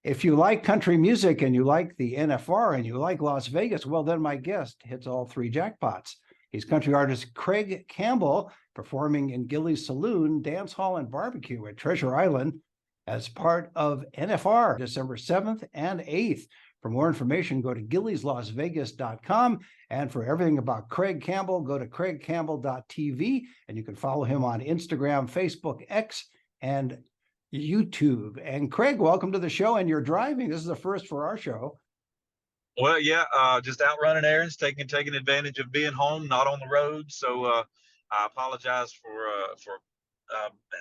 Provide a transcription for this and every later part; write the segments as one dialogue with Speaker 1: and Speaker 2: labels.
Speaker 1: If you like country music and you like the NFR and you like Las Vegas, well, then my guest hits all three jackpots. He's country artist Craig Campbell, performing in Gilley's Saloon, Dance Hall, and Barbecue at Treasure Island as part of NFR, December 7th and 8th. For more information, go to gilleyslasvegas.com. And for everything about Craig Campbell, go to craigcampbell.tv, and you can follow him on Instagram, Facebook, X, and YouTube. And Craig, welcome to the show. And you're driving. This is the first for our show.
Speaker 2: Well, yeah, just out running errands, taking advantage of being home, not on the road. So I apologize for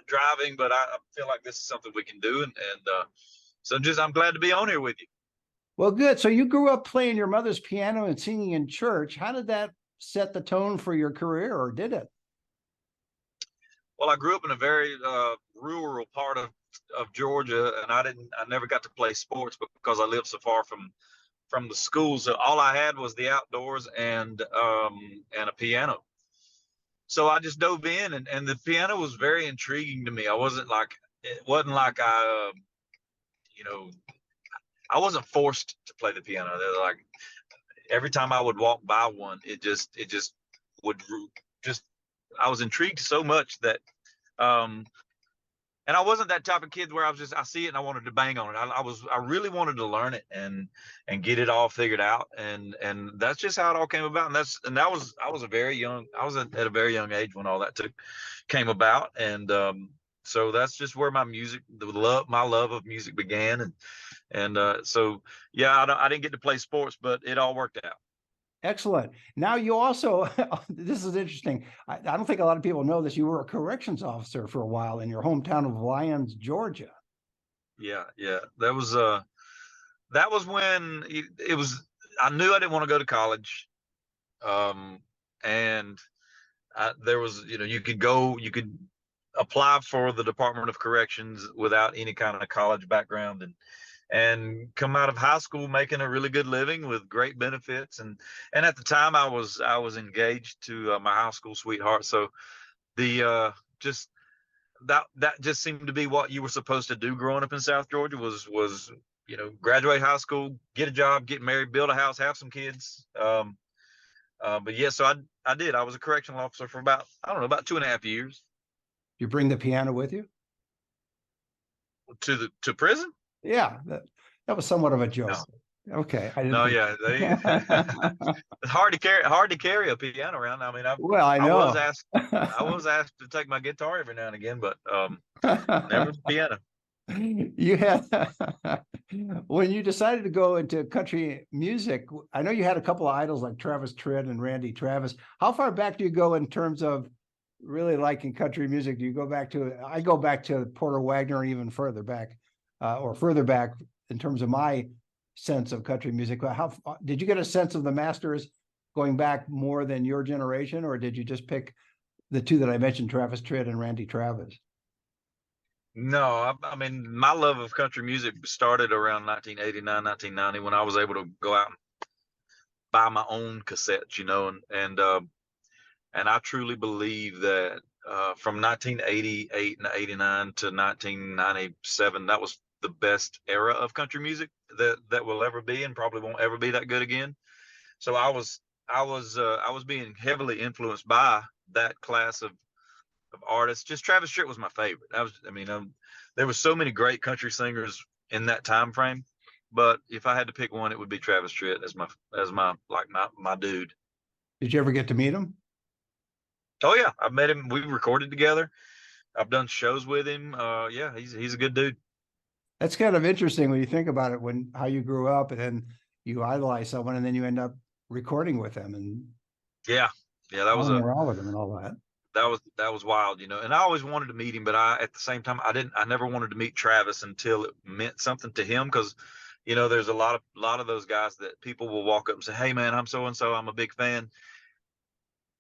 Speaker 2: driving, but I feel like this is something we can do, and so I'm glad to be on here with you.
Speaker 1: Well, good. So you grew up playing your mother's piano and singing in church. How did that set the tone for your career, or did it?
Speaker 2: Well, I grew up in a very rural part of Georgia, and I never got to play sports because I lived so far from the schools. So all I had was the outdoors and a piano. So I just dove in, and the piano was very intriguing to me. It wasn't like I wasn't forced to play the piano. They're like, every time I would walk by one, it just I was intrigued so much that, and I wasn't that type of kid where I see it and I wanted to bang on it. I really wanted to learn it and get it all figured out. And that's just how it all came about. And I was at a very young age when all that came about. And, so that's just where my love of music began. And so, yeah, I didn't get to play sports, but it all worked out.
Speaker 1: Excellent. Now you also, this is interesting. I don't think a lot of people know this. You were a corrections officer for a while in your hometown of Lyons, Georgia.
Speaker 2: Yeah. That was when it was, I knew I didn't want to go to college. And there was, you could apply for the Department of Corrections without any kind of college background and come out of high school making a really good living with great benefits. And at the time I was engaged to my high school sweetheart. So that just seemed to be what you were supposed to do growing up in South Georgia was graduate high school, get a job, get married, build a house, have some kids. But yeah, so I did. I was a correctional officer for about 2.5 years.
Speaker 1: You bring the piano with you
Speaker 2: to prison?
Speaker 1: Yeah, that was somewhat of a joke. No. Okay.
Speaker 2: It's hard to carry a piano around. I mean, I was asked to take my guitar every now and again, but never the piano.
Speaker 1: You had when you decided to go into country music, I know you had a couple of idols like Travis Tritt and Randy Travis. How far back do you go in terms of really liking country music? Do you go back to? I go back to Porter Wagoner, even further back. Or further back in terms of my sense of country music. How did you get a sense of the masters going back more than your generation, or did you just pick the two that I mentioned, Travis Tritt and Randy Travis?
Speaker 2: No, I mean, my love of country music started around 1989, 1990 when I was able to go out and buy my own cassettes, and I truly believe that from 1988 and 89 to 1997, that was the best era of country music that will ever be, and probably won't ever be that good again. So I was being heavily influenced by that class of artists. Just Travis Tritt was my favorite. There were so many great country singers in that time frame, but if I had to pick one, it would be Travis Tritt as my dude.
Speaker 1: Did you ever get to meet him?
Speaker 2: Oh yeah, I've met him. We recorded together. I've done shows with him. Yeah, he's a good dude.
Speaker 1: That's kind of interesting when you think about it, how you grew up and then you idolize someone and then you end up recording with them. And
Speaker 2: yeah, that was
Speaker 1: with him and all that.
Speaker 2: That was wild, and I always wanted to meet him, but at the same time, I never wanted to meet Travis until it meant something to him. Cause there's a lot of those guys that people will walk up and say, "Hey man, I'm so-and-so, I'm a big fan."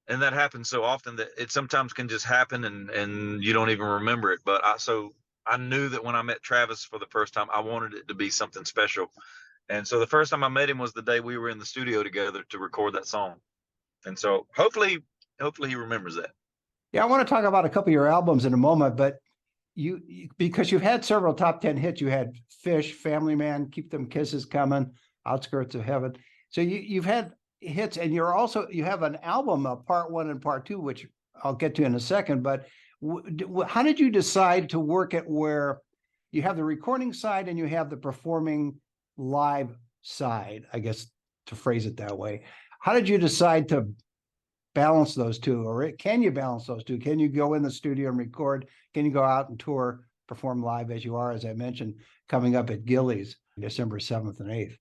Speaker 2: And that happens so often that it sometimes can just happen and you don't even remember it. But I knew that when I met Travis for the first time, I wanted it to be something special. And so the first time I met him was the day we were in the studio together to record that song. And so hopefully he remembers that.
Speaker 1: Yeah, I want to talk about a couple of your albums in a moment, but because you've had several top 10 hits. You had Fish, Family Man, Keep Them Kisses Coming, Outskirts of Heaven. So you've had hits, and you have an album, part 1 and part 2, which I'll get to in a second. But how did you decide to work it where you have the recording side and you have the performing live side, I guess, to phrase it that way? How did you decide to balance those two, or can you balance those two? Can you go in the studio and record? Can you go out and tour, perform live as you are, as I mentioned, coming up at Gilley's December 7th and 8th?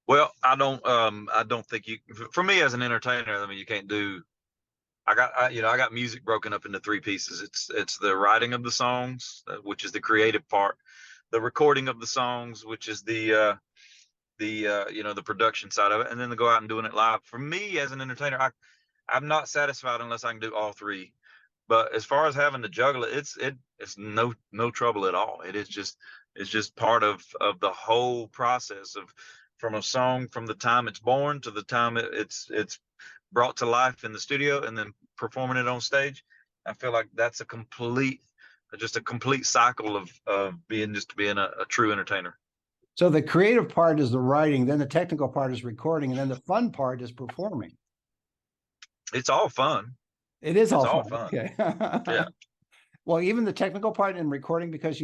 Speaker 2: Well, I don't think you, for me as an entertainer, I mean, you can't do, I got music broken up into 3 pieces. It's the writing of the songs, which is the creative part, the recording of the songs, which is the the production side of it, and then to go out and doing it live. For me as an entertainer, I'm not satisfied unless I can do all 3. But as far as having to juggle it, it's no trouble at all. It's just part of the whole process of, from a song, from the time it's born to the time it's brought to life in the studio and then performing it on stage. I feel like that's a complete cycle of being a true entertainer.
Speaker 1: So the creative part is the writing, then the technical part is recording, and then the fun part is performing.
Speaker 2: It's all fun.
Speaker 1: It is all fun.
Speaker 2: fun.
Speaker 1: Okay.
Speaker 2: Yeah.
Speaker 1: Well, even the technical part in recording, because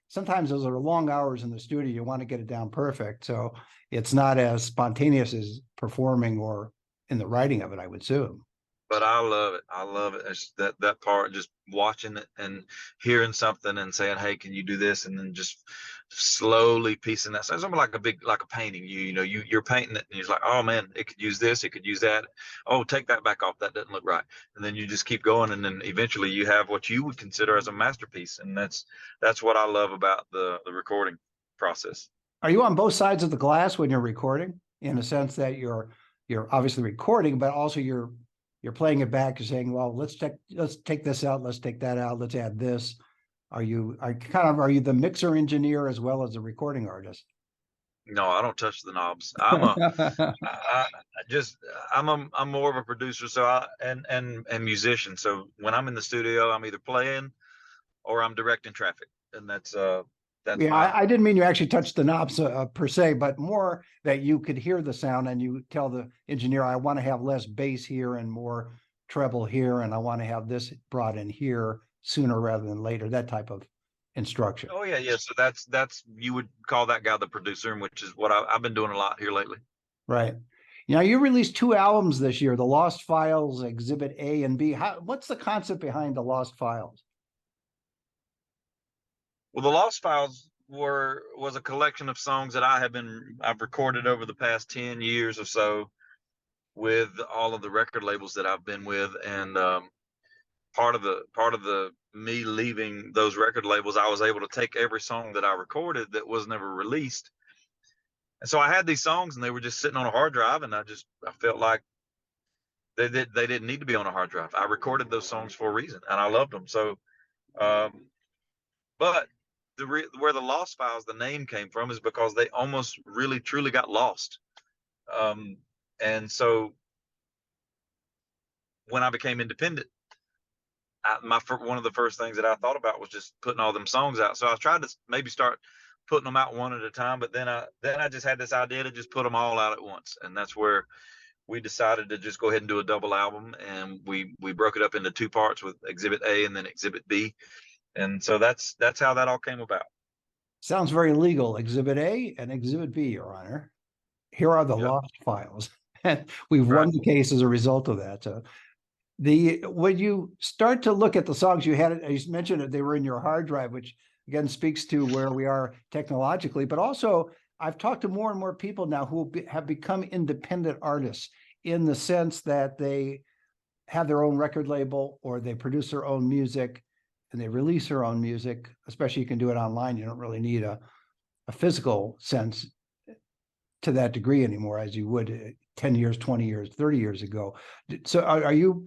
Speaker 1: sometimes those are long hours in the studio, you want to get it down perfect. So it's not as spontaneous as performing or in the writing of it, I would assume.
Speaker 2: But I love it. I love it. It's that part, just watching it and hearing something and saying, "Hey, can you do this?" And then just slowly piecing that. So it's almost like a painting. You're painting it, and you're like, "Oh man, it could use this. It could use that. Oh, take that back off. That doesn't look right." And then you just keep going, and then eventually you have what you would consider as a masterpiece. And that's what I love about the recording process.
Speaker 1: Are you on both sides of the glass when you're recording, in a sense that you're obviously recording, but also you're playing it back, you're saying, well, let's take this out, let's take that out, let's add this. Are you the mixer engineer as well as the recording artist?
Speaker 2: No, I don't touch the knobs. I'm more of a producer, and musician. So when I'm in the studio, I'm either playing or I'm directing traffic, and that's
Speaker 1: yeah, I didn't mean you actually touched the knobs per se, but more that you could hear the sound and you tell the engineer, I want to have less bass here and more treble here, and I want to have this brought in here sooner rather than later, that type of instruction.
Speaker 2: Oh yeah. So that's you would call that guy the producer, which is what I've been doing a lot here lately.
Speaker 1: Right. Now you released 2 albums this year, The Lost Files, Exhibit A and B. What's the concept behind The Lost Files?
Speaker 2: Well, the Lost Files was a collection of songs that I've recorded over the past 10 years or so with all of the record labels that I've been with, and part of the me leaving those record labels, I was able to take every song that I recorded that was never released, and so I had these songs and they were just sitting on a hard drive, and I felt like they didn't need to be on a hard drive. I recorded those songs for a reason, and I loved them. So, but where the Lost Files, the name came from, is because they almost really truly got lost. And so when I became independent, one of the first things that I thought about was just putting all them songs out. So I tried to maybe start putting them out one at a time, but then I just had this idea to just put them all out at once, and that's where we decided to just go ahead and do a double album, and we broke it up into 2 parts with Exhibit A and then Exhibit B. And so that's how that all came about.
Speaker 1: Sounds very legal. Exhibit A and Exhibit B, Your Honor. Here are the Lost Files. And we've won the case as a result of that. So when you start to look at the songs you had, as you mentioned, they were in your hard drive, which again speaks to where we are technologically, but also I've talked to more and more people now who have become independent artists, in the sense that they have their own record label or they produce their own music and they release their own music. Especially you can do it online. You don't really need a physical sense to that degree anymore as you would 10 years, 20 years, 30 years ago. So are you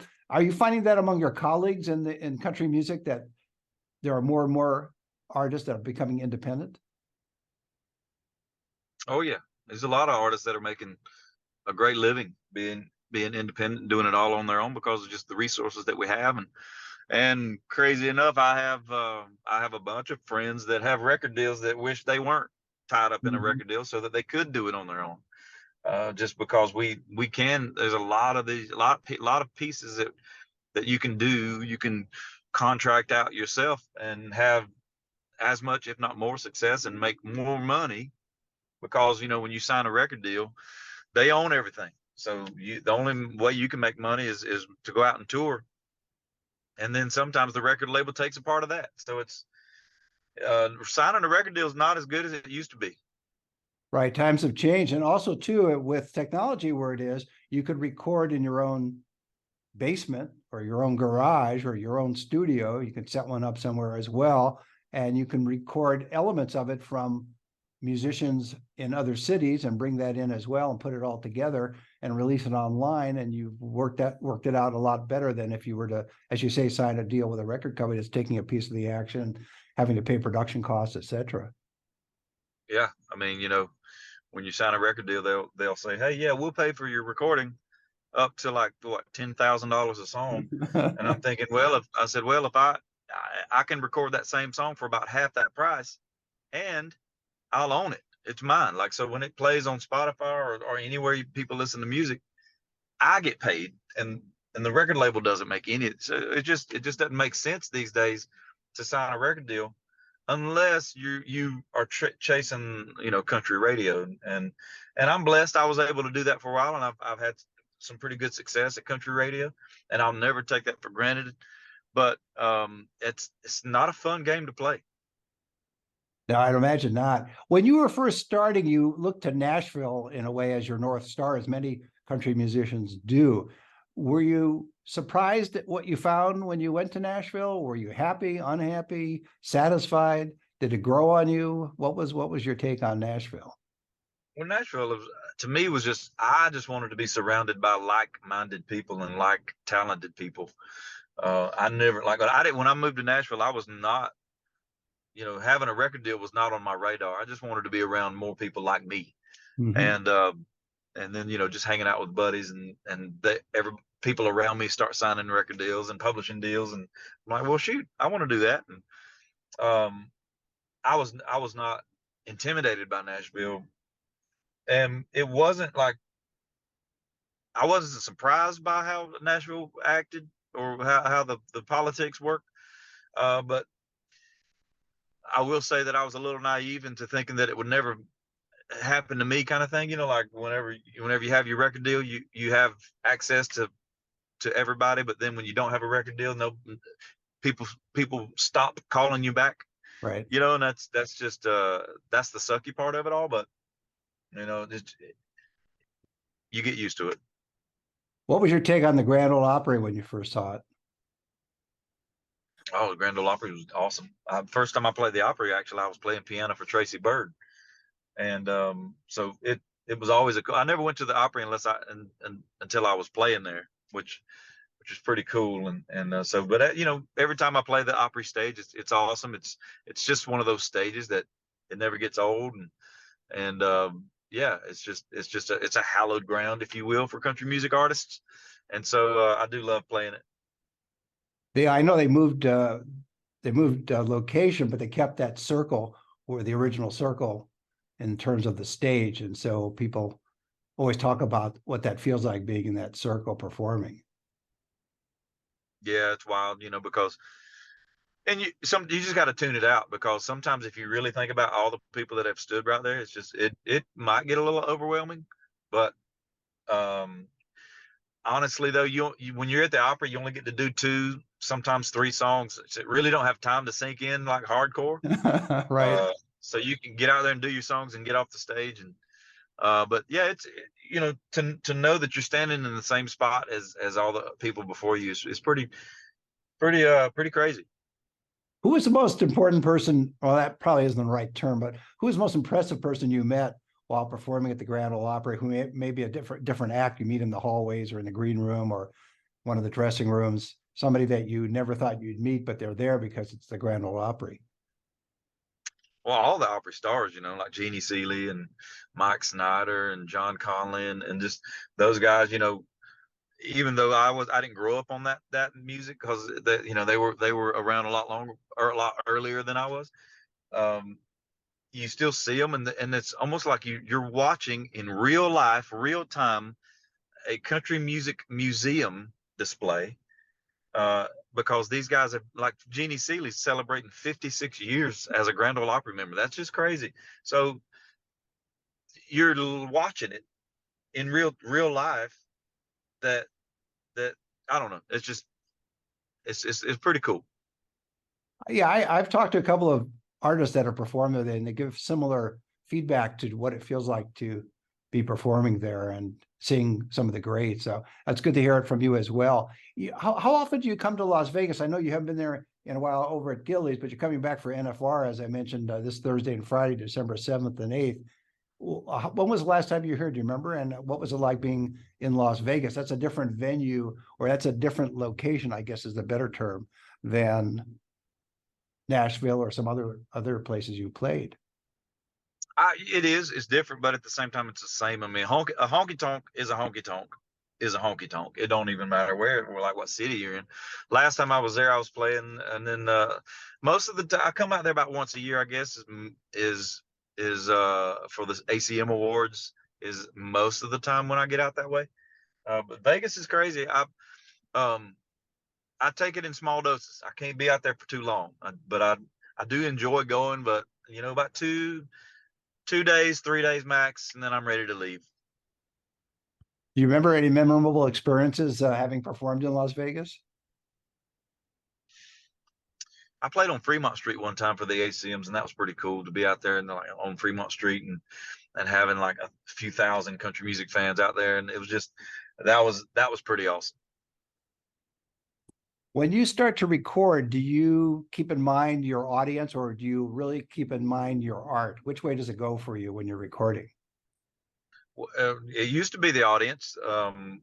Speaker 1: finding that among your colleagues in country music, that there are more and more artists that are becoming independent?
Speaker 2: Oh yeah, there's a lot of artists that are making a great living being independent, doing it all on their own because of just the resources that we have, And crazy enough, I have a bunch of friends that have record deals that wish they weren't tied up in a
Speaker 1: Mhm.
Speaker 2: record deal so that they could do it on their own. Just because we can, there's a lot of these, lot of pieces that you can do. You can contract out yourself and have as much, if not more, success and make more money because when you sign a record deal, they own everything. So the only way you can make money is to go out and tour, and then sometimes the record label takes a part of that. So it's signing a record deal is not as good as it used to be.
Speaker 1: Right. Times have changed. And also, too, with technology where it is, you could record in your own basement or your own garage or your own studio. You can set one up somewhere as well. And you can record elements of it from musicians in other cities and bring that in as well and put it all together and release it online. And you've worked it out a lot better than if you were to, as you say, sign a deal with a record company that's taking a piece of the action, having to pay production costs, etc.
Speaker 2: Yeah, I mean, when you sign a record deal, they'll say, "Hey, yeah, we'll pay for your recording up to like what $10,000 a song," and I'm thinking, well, if I can record that same song for about half that price, and I'll own it. It's mine. Like, so when it plays on Spotify or anywhere people listen to music, I get paid, and the record label doesn't make any. So it just doesn't make sense these days to sign a record deal unless you are chasing country radio, and I'm blessed I was able to do that for a while, and I've had some pretty good success at country radio, and I'll never take that for granted. But it's not a fun game to play.
Speaker 1: No, I'd imagine not. When you were first starting, you looked to Nashville in a way as your North Star, as many country musicians do. Were you surprised at what you found when you went to Nashville? Were you happy, unhappy, satisfied? Did it grow on you? What was your take on Nashville?
Speaker 2: Well, Nashville to me was just I just wanted to be surrounded by like-minded people and like talented people. I never like I didn't when I moved to Nashville. I was not having a record deal was not on my radar. I just wanted to be around more people like me,
Speaker 1: Mhm.
Speaker 2: and then just hanging out with buddies, every people around me start signing record deals and publishing deals, and I'm like, well, shoot, I want to do that. And um, I was not intimidated by Nashville, and it wasn't like I wasn't surprised by how Nashville acted or how the politics work. But I will say that I was a little naive into thinking that it would never happen to me, kind of thing. Like whenever you have your record deal, you have access to everybody, but then when you don't have a record deal, no people stop calling you back.
Speaker 1: Right.
Speaker 2: And that's just that's the sucky part of it all. But you get used to it.
Speaker 1: What was your take on the Grand Ole Opry when you first saw it?
Speaker 2: Oh, the Grand Ole Opry was awesome. First time I played the Opry, actually, I was playing piano for Tracy Byrd, and so it was always I never went to the Opry until I was playing there, which is pretty cool. And so, but every time I play the Opry stage, it's awesome. It's just one of those stages that it never gets old, and yeah, it's a hallowed ground, if you will, for country music artists, and so I do love playing it.
Speaker 1: I know they moved location, but they kept that circle or the original circle in terms of the stage. And so people always talk about what that feels like being in that circle performing.
Speaker 2: Yeah, it's wild, because and you just got to tune it out, because sometimes if you really think about all the people that have stood right there, it's just it might get a little overwhelming. But um honestly though, when you're at the opera, you only get to do two, sometimes three songs. So it really don't have time to sink in like hardcore.
Speaker 1: Right.
Speaker 2: So you can get out there and do your songs and get off the stage. And but yeah, it's to know that you're standing in the same spot as all the people before you is pretty crazy.
Speaker 1: Who was the most important person? Well, that probably isn't the right term, but who was the most impressive person you met while performing at the Grand Ole Opry? Who may be a different act you meet in the hallways or in the green room or one of the dressing rooms? Somebody that you never thought you'd meet, but they're there because it's the Grand Ole Opry.
Speaker 2: Well, all the Opry stars, like Jeannie Seeley and Mike Snyder and John Conley, and just those guys, even though I didn't grow up on that music, because they were around a lot longer or a lot earlier than I was. You still see them, and it's almost like you're watching in real life, real time, a country music museum display. Because these guys are like Jeannie Seeley's celebrating 56 years as a Grand Ole Opry member. That's just crazy. So you're watching it in real life. That I don't know. It's just it's pretty cool.
Speaker 1: Yeah, I've talked to a couple of artists that are performing there, and they give similar feedback to what it feels like to be performing there and seeing some of the greats. So that's good to hear it from you as well. How often do you come to Las Vegas? I know you haven't been there in a while over at Gilley's, but you're coming back for NFR, as I mentioned, this Thursday and Friday, December 7th and 8th. When was the last time you were here? Do you remember? And what was it like being in Las Vegas? That's a different venue, or that's a different location, I guess is the better term, than Nashville or some other places you played.
Speaker 2: It's different, but at the same time, it's the same. I mean, a honky tonk is a honky tonk is a honky tonk. It don't even matter where or like what city you're in. Last time I was there, I was playing, and then most of the time I come out there about once a year, I guess, is for the ACM awards is most of the time when I get out that way. But Vegas is crazy. I take it in small doses. I can't be out there for too long, but I do enjoy going. But about 2 days, 3 days max, and then I'm ready to leave.
Speaker 1: Do you remember any memorable experiences having performed in Las Vegas?
Speaker 2: I played on Fremont Street one time for the ACMs, and that was pretty cool to be out there and like on Fremont Street and having like a few thousand country music fans out there, and it was just that was pretty awesome.
Speaker 1: When you start to record, do you keep in mind your audience, or do you really keep in mind your art? Which way does it go for you when you're recording?
Speaker 2: It used to be the audience. When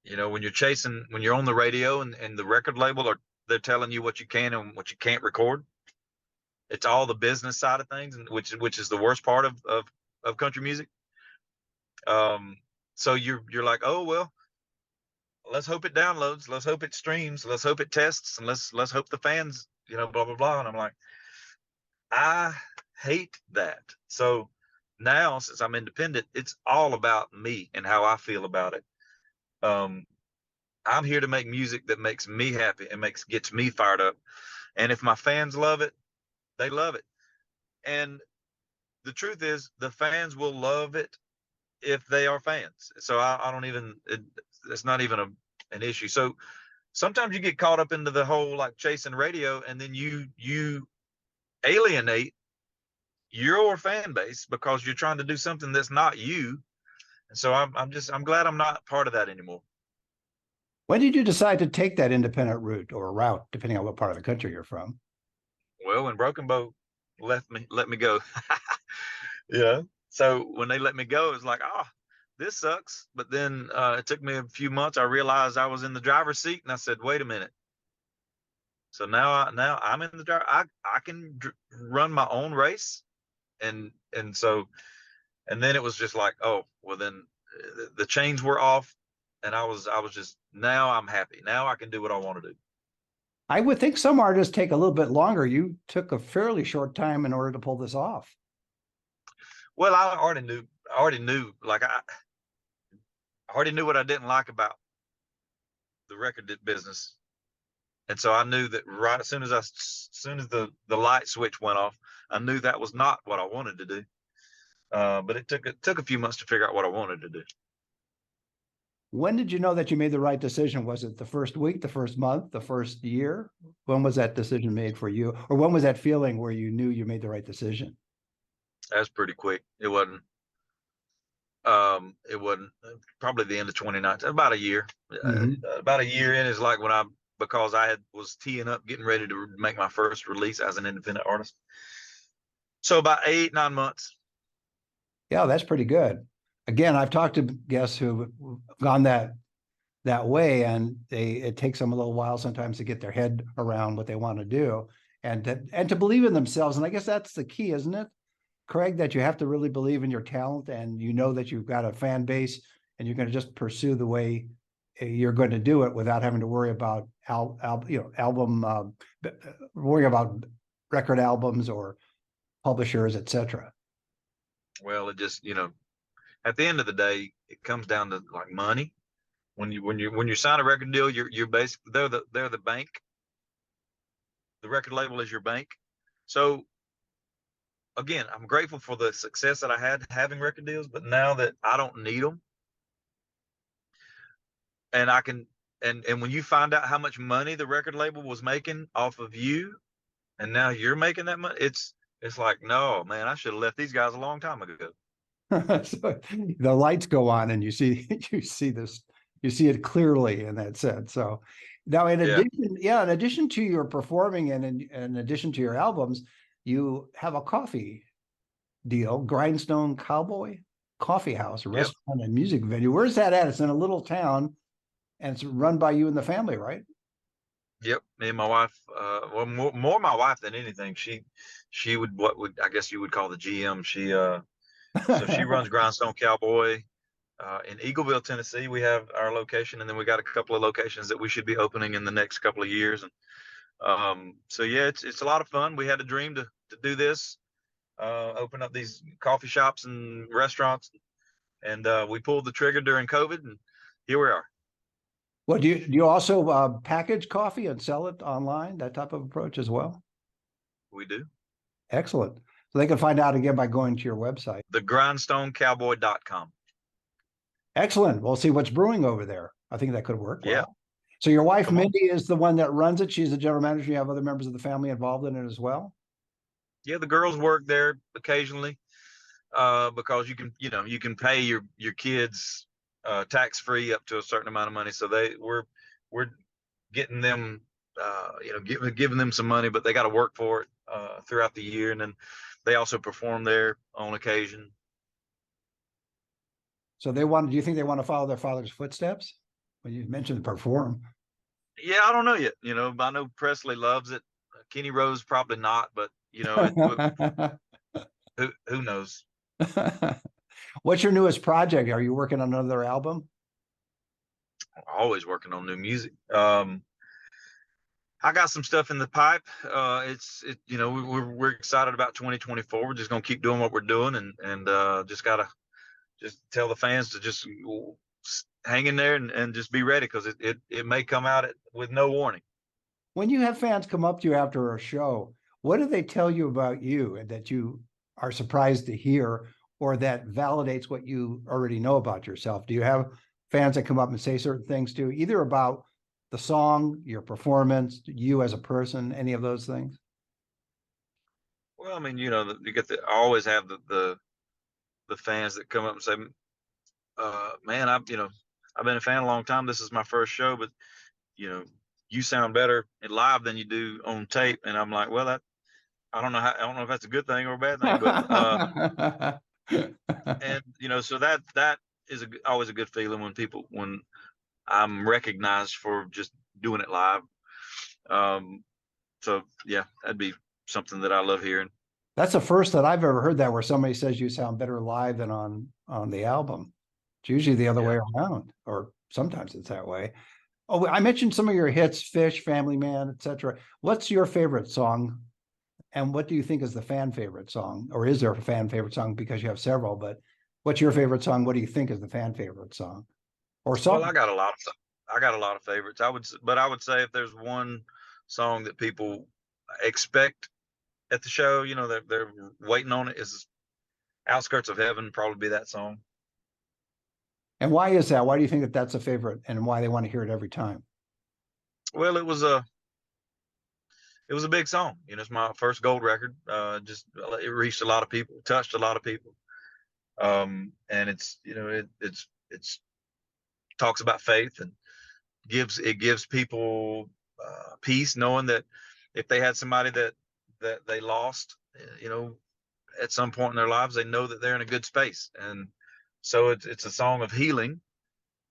Speaker 2: you're on the radio and the record label they're telling you what you can and what you can't record. It's all the business side of things, and which is the worst part of country music. So you're like, oh well, let's hope it downloads, let's hope it streams, let's hope it tests, and let's hope the fans, blah blah blah. And I'm like, I hate that. So now, since I'm independent, it's all about me and how I feel about it. I'm here to make music that makes me happy and gets me fired up. And if my fans love it, they love it. And the truth is, the fans will love it if they are fans. So I don't even, it's not even an issue. So sometimes you get caught up into the whole like chasing radio, and then you alienate your fan base because you're trying to do something that's not you. And so I'm glad I'm not part of that anymore.
Speaker 1: When did you decide to take that independent route, depending on what part of the country you're from?
Speaker 2: Well, when Broken Bow let me go. So when they let me go, it's like, this sucks. But then it took me a few months. I realized I was in the driver's seat, and I said, wait a minute. So now I'm in the driver. I can run my own race, and then it was just like, oh well, then the chains were off, and I was just, now I'm happy. Now I can do what I want to do.
Speaker 1: I would think some artists take a little bit longer. You took a fairly short time in order to pull this off.
Speaker 2: Well, I already knew, like I already knew what I didn't like about the record business. And so I knew that right as soon as the light switch went off, I knew that was not what I wanted to do. But it took a few months to figure out what I wanted to do.
Speaker 1: When did you know that you made the right decision? Was it the first week, the first month, the first year? When was that decision made for you? Or when was that feeling where you knew you made the right decision?
Speaker 2: That was pretty quick. It wasn't probably the end of 2019, about a year. About a year in is like when because I was teeing up, getting ready to make my first release as an independent artist. So about 8-9 months.
Speaker 1: Yeah, that's pretty good. Again, I've talked to guests who've gone that way, and it takes them a little while sometimes to get their head around what they want to do and to believe in themselves. And I guess that's the key, isn't it, Craig, that you have to really believe in your talent, and that you've got a fan base and you're going to just pursue the way you're going to do it without having to worry about worrying about record albums or publishers, etc.
Speaker 2: Well, it just, at the end of the day, it comes down to like money. When you sign a record deal, you're basically they're the bank. The record label is your bank. So again, I'm grateful for the success that I had having record deals, but now that I don't need them, and I can, and when you find out how much money the record label was making off of you, and now you're making that money, it's like, no, man, I should have left these guys a long time ago.
Speaker 1: So the lights go on and you see it clearly in that sense. So now in addition to your performing and in addition to your albums, you have a coffee deal, Grindstone Cowboy Coffee House, a restaurant and music venue. Where's that at? It's in a little town and it's run by you and the family, right?
Speaker 2: Yep, me and my wife. Well, more my wife than anything. She would I guess you would call the GM. So she runs Grindstone Cowboy in Eagleville, Tennessee. We have our location, and then we got a couple of locations that we should be opening in the next couple of years. And so yeah, it's a lot of fun. We had a dream to do this, open up these coffee shops and restaurants, and we pulled the trigger during COVID, and here we are.
Speaker 1: Well, do you also package coffee and sell it online, that type of approach as well?
Speaker 2: We do.
Speaker 1: Excellent. So they can find out again by going to your website.
Speaker 2: thegrindstonecowboy.com.
Speaker 1: Excellent. We'll see what's brewing over there. I think that could work well.
Speaker 2: Yeah.
Speaker 1: So your wife, Mindy, is the one that runs it. She's the general manager. You have other members of the family involved in it as well?
Speaker 2: Yeah, the girls work there occasionally because you can pay your kids tax-free up to a certain amount of money. So we're getting them, giving them some money, but they got to work for it throughout the year. And then they also perform there on occasion.
Speaker 1: So do you think they want to follow their father's footsteps? When you mentioned perform.
Speaker 2: Yeah, I don't know yet. I know Presley loves it. Kenny Rose probably not, but who knows?
Speaker 1: What's your newest project? Are you working on another album?
Speaker 2: Always working on new music. I got some stuff in the pipe. We're excited about 2024. We're just gonna keep doing what we're doing, and just tell the fans to just hang in there and just be ready, because it may come out with no warning.
Speaker 1: When you have fans come up to you after a show, what do they tell you about you and that you are surprised to hear, or that validates what you already know about yourself? Do you have fans that come up and say certain things to you, either about the song, your performance, you as a person, any of those things?
Speaker 2: Well, I mean, I always have the fans that come up and say, man, I've been a fan a long time. This is my first show, but you sound better in live than you do on tape. And I'm like, well, I don't know if that's a good thing or a bad thing, but and so that is always a good feeling when I'm recognized for just doing it live. So yeah, that'd be something that I love hearing.
Speaker 1: That's the first that I've ever heard that, where somebody says you sound better live than on the album. It's usually the other way around, or sometimes it's that way. Oh, I mentioned some of your hits, Fish, Family Man, etc. What's your favorite song? And what do you think is the fan favorite song? Or is there a fan favorite song? Because you have several, but what's your favorite song? What do you think is the fan favorite song? Or song?
Speaker 2: Well, I got a lot of favorites. I would say if there's one song that people expect at the show, they're waiting on it, is Outskirts of Heaven. Probably be that song.
Speaker 1: And why is that? Why do you think that that's a favorite, and why they want to hear it every time?
Speaker 2: Well, it was a big song. It's my first gold record. It reached a lot of people, touched a lot of people. And it's talks about faith, and gives people peace, knowing that if they had somebody that they lost, at some point in their lives, they know that they're in a good space. And so it's a song of healing.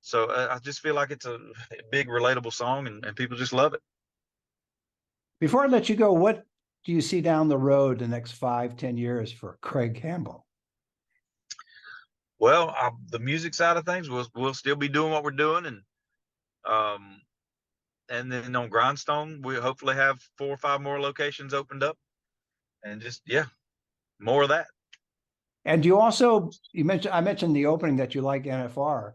Speaker 2: So I just feel like it's a big relatable song, and people just love it.
Speaker 1: Before I let you go, what do you see down the road the next 5-10 years for Craig Campbell?
Speaker 2: Well, the music side of things, we'll still be doing what we're doing, um, and then on Grindstone, we hopefully have 4 or 5 more locations opened up, and just more of that.
Speaker 1: And I mentioned the opening that you like NFR.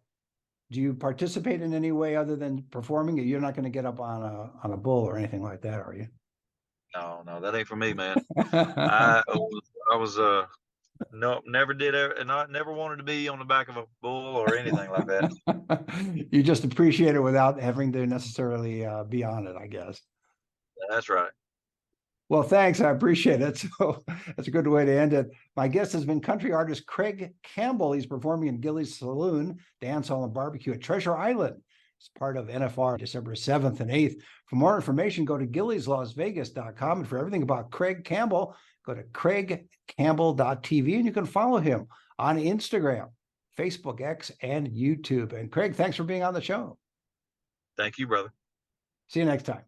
Speaker 1: Do you participate in any way other than performing? You're not going to get up on a bull or anything like that, are you?
Speaker 2: No, that ain't for me, man. I was no, never did, and I never wanted to be on the back of a bull or anything like that.
Speaker 1: You just appreciate it without having to necessarily be on it, I guess.
Speaker 2: That's right.
Speaker 1: Well, thanks. I appreciate it. So that's a good way to end it. My guest has been country artist Craig Campbell. He's performing in Gilley's Saloon, Dance Hall and Barbecue at Treasure Island. It's part of NFR December 7th and 8th. For more information, go to gilleyslasvegas.com. And for everything about Craig Campbell, go to craigcampbell.tv, and you can follow him on Instagram, Facebook, X, and YouTube. And Craig, thanks for being on the show.
Speaker 2: Thank you, brother.
Speaker 1: See you next time.